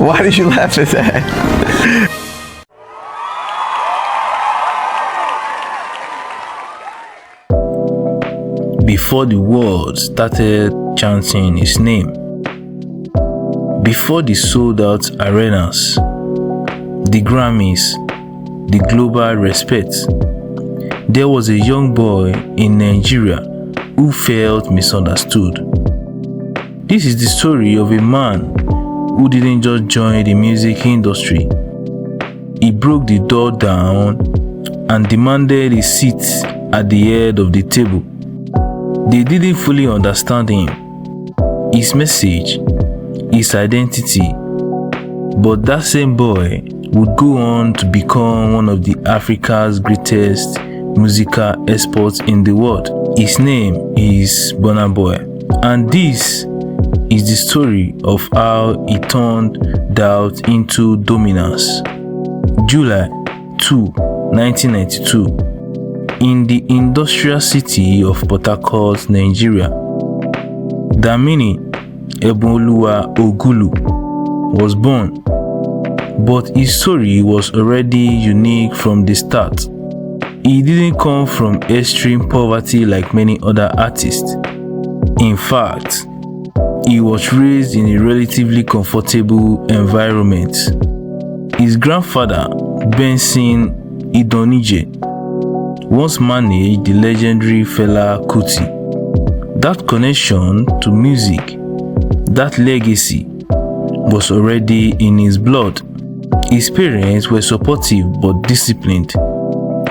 Why did you laugh at that? Before the world started chanting his name, before the sold-out arenas, the Grammys, the global respect, there was a young boy in Nigeria who felt misunderstood. This is the story of a man who didn't just join the music industry. He broke the door down and demanded a seat at the head of the table. They didn't fully understand him, his message, his identity, but that same boy would go on to become one of the Africa's greatest musical exports in the world. His name is Burna Boy, and this is the story of how he turned doubt into dominance. July 2, 1992, in the industrial city of Port Harcourt, Nigeria, Damini Eboluwa Ogulu was born, but his story was already unique from the start. He didn't come from extreme poverty like many other artists. In fact, he was raised in a relatively comfortable environment. His grandfather, Benson Idonije, once managed the legendary Fela Kuti. That connection to music, that legacy, was already in his blood. His parents were supportive but disciplined.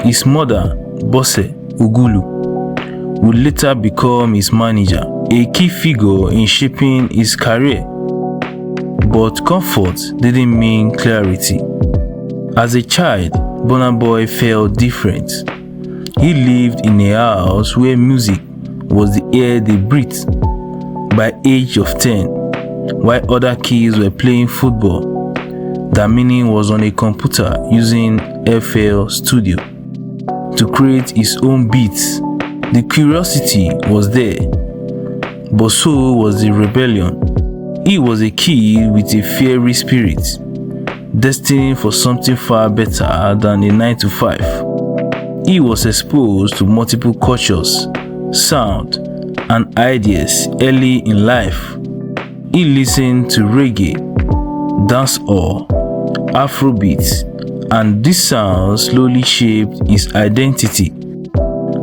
His mother, Bose Ogulu, would later become his manager, a key figure in shaping his career. But comfort didn't mean clarity. As a child, Burna Boy felt different. He lived in a house where music was the air they breathed. By age of 10, while other kids were playing football, Damini was on a computer using FL Studio to create his own beats. The curiosity was there, but so was the rebellion. He was a kid with a fiery spirit, destined for something far better than a 9-to-5. He was exposed to multiple cultures, sound, and ideas early in life. He listened to reggae, dancehall, Afrobeat, and these sounds slowly shaped his identity.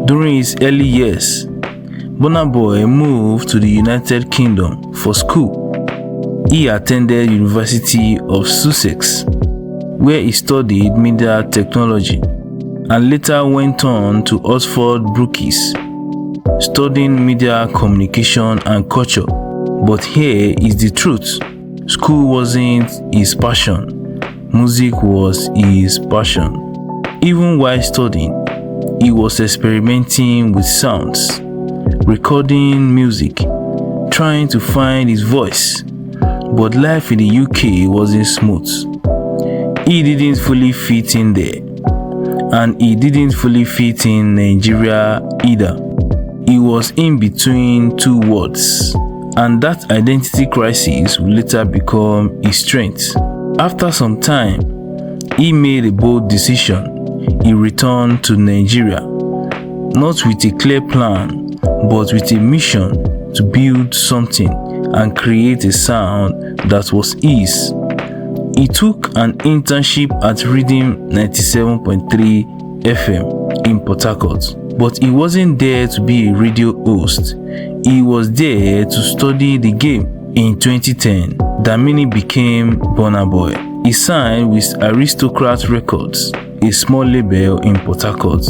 During his early years, Burna Boy moved to the United Kingdom for school. He attended University of Sussex, where he studied media technology, and later went on to Oxford Brookes, studying media communication and culture. But here is the truth. School wasn't his passion. Music was his passion. Even while studying, he was experimenting with sounds, recording music, trying to find his voice. But life in the UK wasn't smooth. He didn't fully fit in there, and he didn't fully fit in Nigeria either. He was in between two worlds, and that identity crisis would later become his strength. After some time, he made a bold decision. He returned to Nigeria, not with a clear plan, but with a mission to build something and create a sound that was his. He took an internship at Rhythm 97.3 FM in Port Harcourt, but he wasn't there to be a radio host. He was there to study the game. In 2010, Damini became Burna Boy. He signed with Aristocrat Records, a small label in Port Harcourt.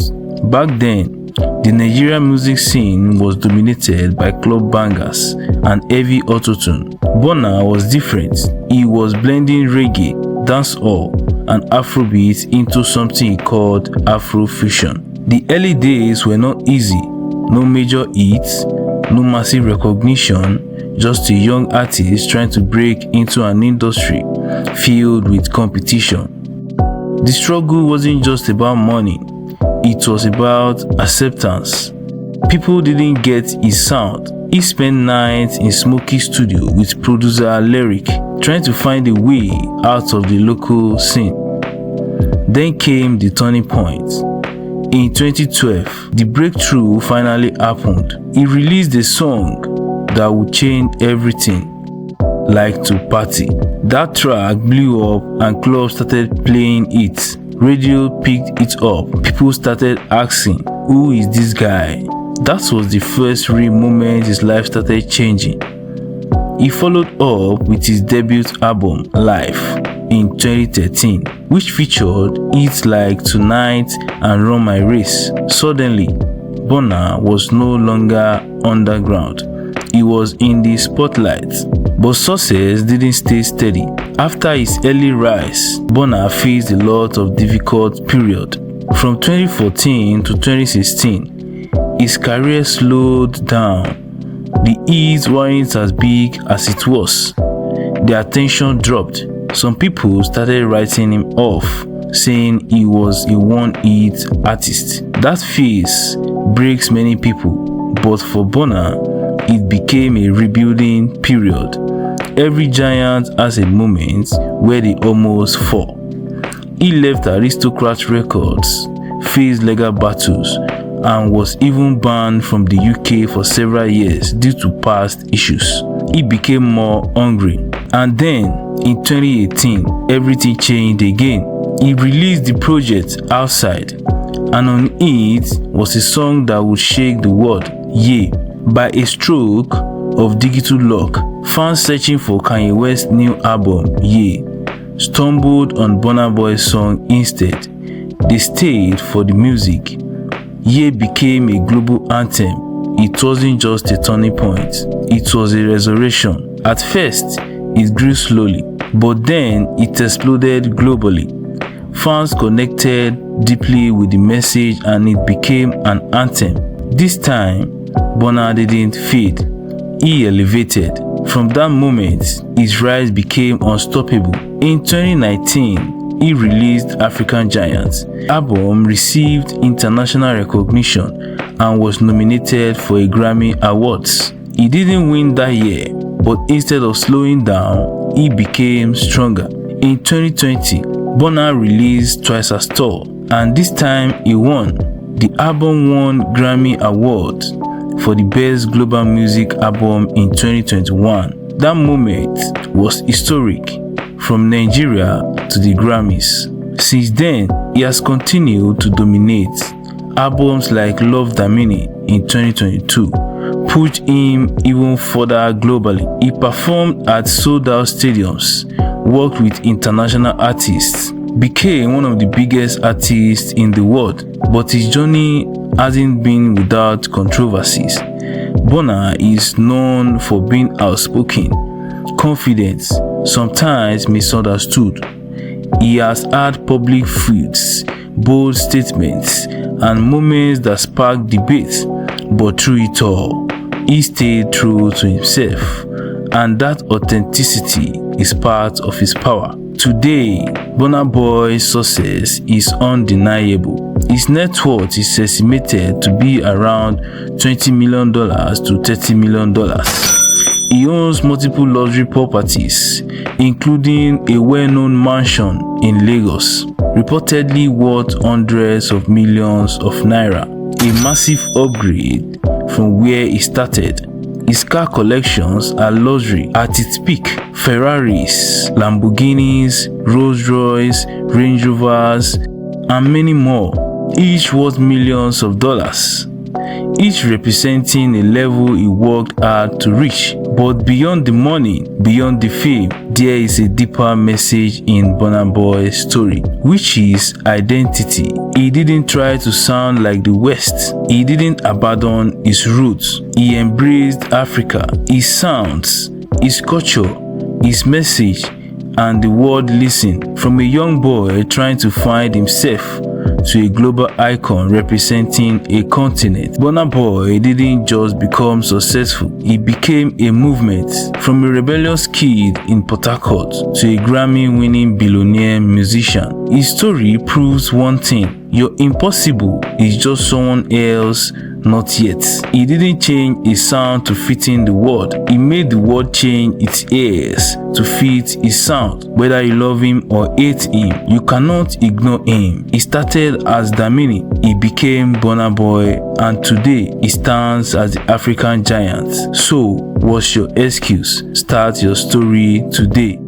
Back then, the Nigerian music scene was dominated by club bangers and heavy autotune. Burna was different. He was blending reggae, dancehall, and Afrobeat into something he called Afrofusion. The early days were not easy. No major hits, no massive recognition, just a young artist trying to break into an industry filled with competition. The struggle wasn't just about money, it was about acceptance. People didn't get his sound, He spent nights in smoky studio with producer Lyric, trying to find a way out of the local scene. Then came the turning point. In 2012, the breakthrough finally happened. He released a song that would change everything, Like to Party. That track blew up and clubs started playing it. Radio picked it up. People started asking, who is this guy? That was the first real moment his life started changing. He followed up with his debut album, Life, in 2013, which featured hits like Tonight and Run My Race. Suddenly, Burna was no longer underground. He was in the spotlight. But success didn't stay steady. After his early rise, Burna faced a lot of difficult period. From 2014 to 2016, his career slowed down. The hits weren't as big as it was. The attention dropped. Some people started writing him off, saying he was a one-hit artist. That phase breaks many people, but for Burna, it became a rebuilding period. Every giant has a moment where they almost fall. He left Aristocrat Records, faced legal battles, and was even banned from the UK for several years due to past issues. He became more hungry. And then, in 2018, everything changed again. He released the project Outside, and on it was a song that would shake the world, Yeah. By a stroke of digital luck, fans searching for Kanye West's new album, Yeah, stumbled on Burna Boy's song instead. They stayed for the music. Yeah became a global anthem. It wasn't just a turning point, it was a resurrection. At first, it grew slowly, but then it exploded globally. Fans connected deeply with the message and it became an anthem. This time, Burna didn't fade, he elevated. From that moment, his rise became unstoppable. In 2019, he released African Giants. The album received international recognition and was nominated for a Grammy Awards. He didn't win that year, but instead of slowing down, he became stronger. In 2020, Burna released Twice as Tall, and this time he won. The album won Grammy Award for the Best Global Music Album in 2021. That moment was historic. From Nigeria to the Grammys. Since then, he has continued to dominate. Albums like Love Damini in 2022 pushed him even further globally. He performed at sold-out stadiums, worked with international artists, became one of the biggest artists in the world, but his journey hasn't been without controversies. Burna is known for being outspoken, confident, sometimes misunderstood. He has had public feuds, bold statements, and moments that sparked debate, but through it all, he stayed true to himself, and that authenticity is part of his power. Today, Burna Boy's success is undeniable. His net worth is estimated to be around $20 million to $30 million. He owns multiple luxury properties, including a well-known mansion in Lagos, reportedly worth hundreds of millions of naira, a massive upgrade from where he started. His car collections are luxury at its peak. Ferraris, Lamborghinis, Rolls-Royce, Range Rovers, and many more, each worth millions of dollars, each representing a level he worked hard to reach. But beyond the money, beyond the fame, there is a deeper message in Burna Boy's story, which is identity. He didn't try to sound like the West. He didn't abandon his roots. He embraced Africa, his sounds, his culture, his message, and the world listened. From a young boy trying to find himself to a global icon representing a continent, Burna Boy didn't just become successful, he became a movement. From a rebellious kid in Port Harcourt to a Grammy-winning billionaire musician, his story proves one thing: your impossible is just someone else's Not yet. He didn't change his sound to fit in the world. He made the world change its ears to fit his sound. Whether you love him or hate him, you cannot ignore him. He started as Damini, he became Burna Boy, and today he stands as the African giant. So, what's your excuse? Start your story today.